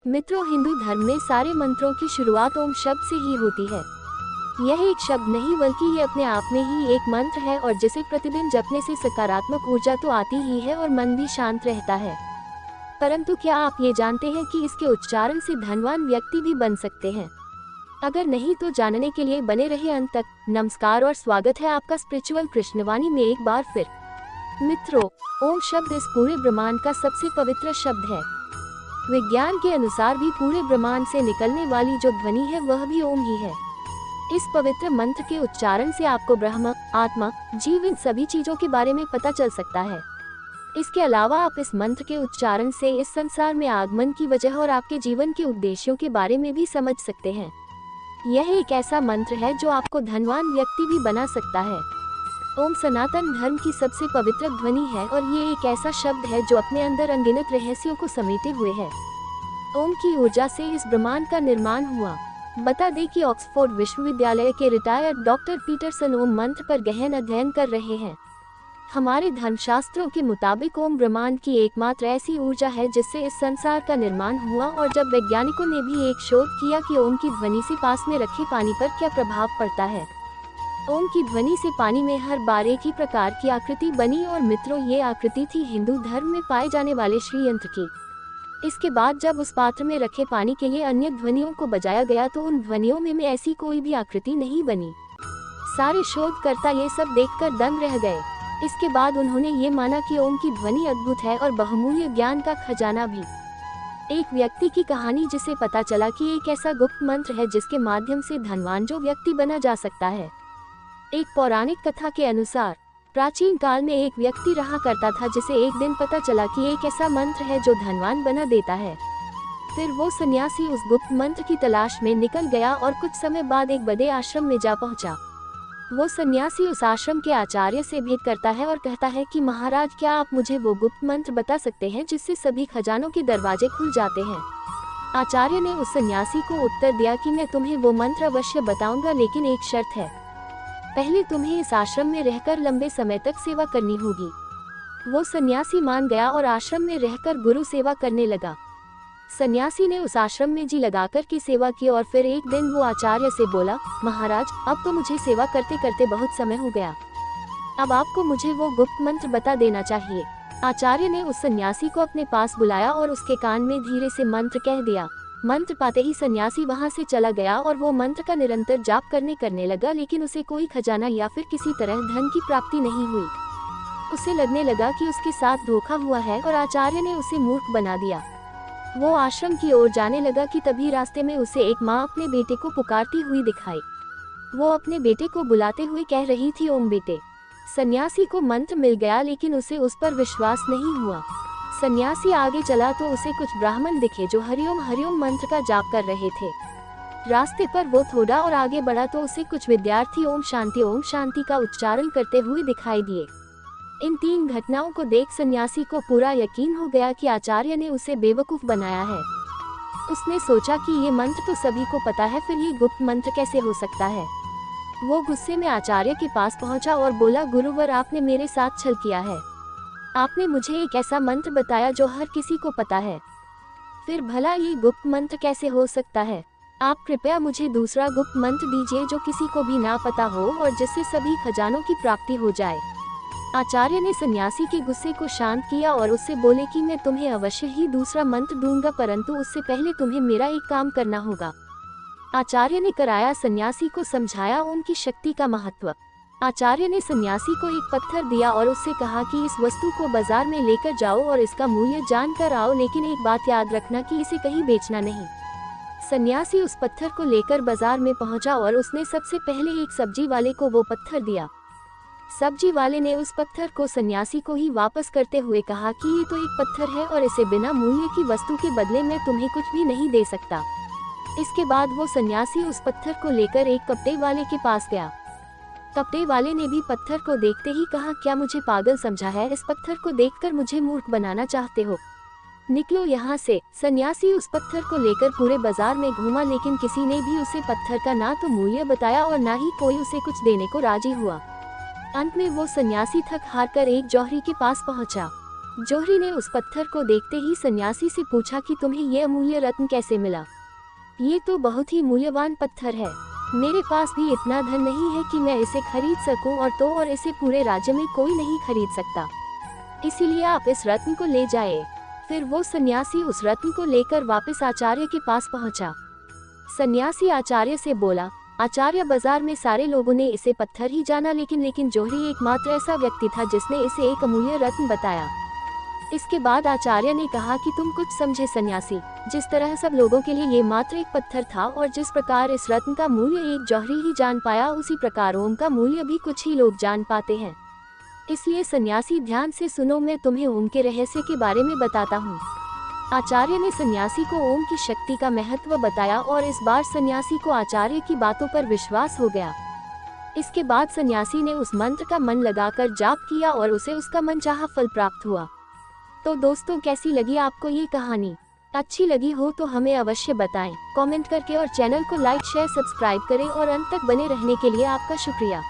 मित्रों, हिंदू धर्म में सारे मंत्रों की शुरुआत ओम शब्द से ही होती है। यह एक शब्द नहीं बल्कि ये अपने आप में ही एक मंत्र है और जिसे प्रतिदिन जपने से सकारात्मक ऊर्जा तो आती ही है और मन भी शांत रहता है। परंतु क्या आप ये जानते हैं कि इसके उच्चारण से धनवान व्यक्ति भी बन सकते हैं? अगर नहीं तो जानने के लिए बने रहे अंत तक। नमस्कार और स्वागत है आपका स्पिरिचुअल कृष्णवाणी में एक बार फिर। मित्रों, ओम शब्द इस पूरे ब्रह्मांड का सबसे पवित्र शब्द है। विज्ञान के अनुसार भी पूरे ब्रह्मांड से निकलने वाली जो ध्वनि है वह भी ओम ही है। इस पवित्र मंत्र के उच्चारण से आपको ब्रह्म, आत्मा, जीव इन सभी चीजों के बारे में पता चल सकता है। इसके अलावा आप इस मंत्र के उच्चारण से इस संसार में आगमन की वजह और आपके जीवन के उद्देश्यों के बारे में भी समझ सकते हैं। यह एक ऐसा मंत्र है जो आपको धनवान व्यक्ति भी बना सकता है। ओम सनातन धर्म की सबसे पवित्र ध्वनि है और ये एक ऐसा शब्द है जो अपने अंदर अनगिनत रहस्यों को समेटे हुए है। ओम की ऊर्जा से इस ब्रह्मांड का निर्माण हुआ। बता दें कि ऑक्सफोर्ड विश्वविद्यालय के रिटायर्ड डॉक्टर पीटरसन ओम मंत्र पर गहन अध्ययन कर रहे हैं। हमारे धर्मशास्त्रों के मुताबिक ओम ब्रह्मांड की एकमात्र ऐसी ऊर्जा है जिससे इस संसार का निर्माण हुआ। और जब वैज्ञानिकों ने भी एक शोध किया कि ओम की ध्वनि से पास में रखे पानी पर क्या प्रभाव पड़ता है। ओम की ध्वनि से पानी में हर बार एक ही प्रकार की आकृति बनी और मित्रों, ये आकृति थी हिंदू धर्म में पाए जाने वाले श्री यंत्र की। इसके बाद जब उस पात्र में रखे पानी के लिए अन्य ध्वनियों को बजाया गया तो उन ध्वनियों में ऐसी कोई भी आकृति नहीं बनी। सारे शोधकर्ता ये सब देखकर दंग रह गए। इसके बाद उन्होंने ये माना कि ओम की ध्वनि अद्भुत है और बहुमूल्य ज्ञान का खजाना भी। एक व्यक्ति की कहानी जिसे पता चला कि एक ऐसा गुप्त मंत्र है जिसके माध्यम से धनवान जो व्यक्ति बना जा सकता है। एक पौराणिक कथा के अनुसार प्राचीन काल में एक व्यक्ति रहा करता था जिसे एक दिन पता चला कि एक ऐसा मंत्र है जो धनवान बना देता है। फिर वो सन्यासी उस गुप्त मंत्र की तलाश में निकल गया और कुछ समय बाद एक बड़े आश्रम में जा पहुंचा। वो सन्यासी उस आश्रम के आचार्य से भेंट करता है और कहता है कि महाराज, क्या आप मुझे वो गुप्त मंत्र बता सकते हैं जिससे सभी खजानों के दरवाजे खुल जाते हैं। आचार्य ने उस सन्यासी को उत्तर दिया कि मैं तुम्हें वो मंत्र अवश्य बताऊंगा, लेकिन एक शर्त है। पहले तुम्हें इस आश्रम में रहकर लंबे समय तक सेवा करनी होगी। वो सन्यासी मान गया और आश्रम में रहकर गुरु सेवा करने लगा। सन्यासी ने उस आश्रम में जी लगाकर की सेवा की और फिर एक दिन वो आचार्य से बोला, महाराज, अब तो मुझे सेवा करते करते बहुत समय हो गया। अब आपको मुझे वो गुप्त मंत्र बता देना चाहिए। आचार्य ने उस सन्यासी को अपने पास बुलाया और उसके कान में धीरे से मंत्र कह दिया। मंत्र पाते ही सन्यासी वहां से चला गया और वो मंत्र का निरंतर जाप करने लगा, लेकिन उसे कोई खजाना या फिर किसी तरह धन की प्राप्ति नहीं हुई। उसे लगने लगा कि उसके साथ धोखा हुआ है और आचार्य ने उसे मूर्ख बना दिया। वो आश्रम की ओर जाने लगा कि तभी रास्ते में उसे एक माँ अपने बेटे को पुकारती हुई दिखाई। वो अपने बेटे को बुलाते हुए कह रही थी, ओम बेटे। सन्यासी को मंत्र मिल गया लेकिन उसे उस पर विश्वास नहीं हुआ। सन्यासी आगे चला तो उसे कुछ ब्राह्मण दिखे जो हरिओम हरिओम मंत्र का जाप कर रहे थे। रास्ते पर वो थोड़ा और आगे बढ़ा तो उसे कुछ विद्यार्थी ओम शांति का उच्चारण करते हुए दिखाई दिए। इन तीन घटनाओं को देख सन्यासी को पूरा यकीन हो गया कि आचार्य ने उसे बेवकूफ बनाया है। उसने सोचा कि ये मंत्र तो सभी को पता है, फिर ये गुप्त मंत्र कैसे हो सकता है। वो गुस्से में आचार्य के पास पहुंचा और बोला, गुरुवर, आपने मेरे साथ छल किया है। आपने मुझे एक ऐसा मंत्र बताया जो हर किसी को पता है, फिर भला ये गुप्त मंत्र कैसे हो सकता है। आप कृपया मुझे दूसरा गुप्त मंत्र दीजिए जो किसी को भी ना पता हो और जिससे सभी खजानों की प्राप्ति हो जाए। आचार्य ने सन्यासी के गुस्से को शांत किया और उससे बोले कि मैं तुम्हें अवश्य ही दूसरा मंत्र दूंगा, परंतु उससे पहले तुम्हें मेरा एक काम करना होगा। आचार्य ने कराया सन्यासी को समझाया ओम की शक्ति का महत्व। आचार्य ने सन्यासी को एक पत्थर दिया और उससे कहा कि इस वस्तु को बाजार में लेकर जाओ और इसका मूल्य जानकर आओ, लेकिन एक बात याद रखना कि इसे कहीं बेचना नहीं। सन्यासी उस पत्थर को लेकर बाजार में पहुंचा और उसने सबसे पहले एक सब्जी वाले को वो पत्थर दिया। सब्जी वाले ने उस पत्थर को सन्यासी को ही वापस करते हुए कहा कि ये तो एक पत्थर है और इसे बिना मूल्य की वस्तु के बदले में तुम्हें कुछ भी नहीं दे सकता। इसके बाद वो सन्यासी उस पत्थर को लेकर एक कपड़े वाले के पास गया। कपड़े वाले ने भी पत्थर को देखते ही कहा, क्या मुझे पागल समझा है? इस पत्थर को देखकर मुझे मूर्ख बनाना चाहते हो? निकलो यहाँ से। सन्यासी उस पत्थर को लेकर पूरे बाजार में घूमा, लेकिन किसी ने भी उसे पत्थर का ना तो मूल्य बताया और ना ही कोई उसे कुछ देने को राजी हुआ। अंत में वो सन्यासी थक हार कर एक जौहरी के पास पहुंचा। जोहरी ने उस पत्थर को देखते ही सन्यासी से पूछा कि तुम्हें यह अमूल्य रत्न कैसे मिला? ये तो बहुत ही मूल्यवान पत्थर है। मेरे पास भी इतना धन नहीं है कि मैं इसे खरीद सकूं, और इसे पूरे राज्य में कोई नहीं खरीद सकता। इसीलिए आप इस रत्न को ले जाए। फिर वो सन्यासी उस रत्न को लेकर वापस आचार्य के पास पहुंचा। सन्यासी आचार्य से बोला, आचार्य, बाजार में सारे लोगों ने इसे पत्थर ही जाना, लेकिन जोहरी एकमात्र ऐसा व्यक्ति था जिसने इसे एक अमूल्य रत्न बताया। इसके बाद आचार्य ने कहा कि तुम कुछ समझे सन्यासी। जिस तरह सब लोगों के लिए ये मात्र एक पत्थर था और जिस प्रकार इस रत्न का मूल्य एक जौहरी ही जान पाया, उसी प्रकार ओम का मूल्य भी कुछ ही लोग जान पाते हैं। इसलिए सन्यासी, ध्यान से सुनो, मैं तुम्हें ओम के रहस्य के बारे में बताता हूँ। आचार्य ने सन्यासी को ओम की शक्ति का महत्व बताया और इस बार सन्यासी को आचार्य की बातों पर विश्वास हो गया। इसके बाद सन्यासी ने उस मंत्र का मन लगाकर जाप किया और उसे उसका मनचाहा फल प्राप्त हुआ। तो दोस्तों, कैसी लगी आपको ये कहानी? अच्छी लगी हो तो हमें अवश्य बताएं कमेंट करके, और चैनल को लाइक, शेयर, सब्सक्राइब करें। और अंत तक बने रहने के लिए आपका शुक्रिया।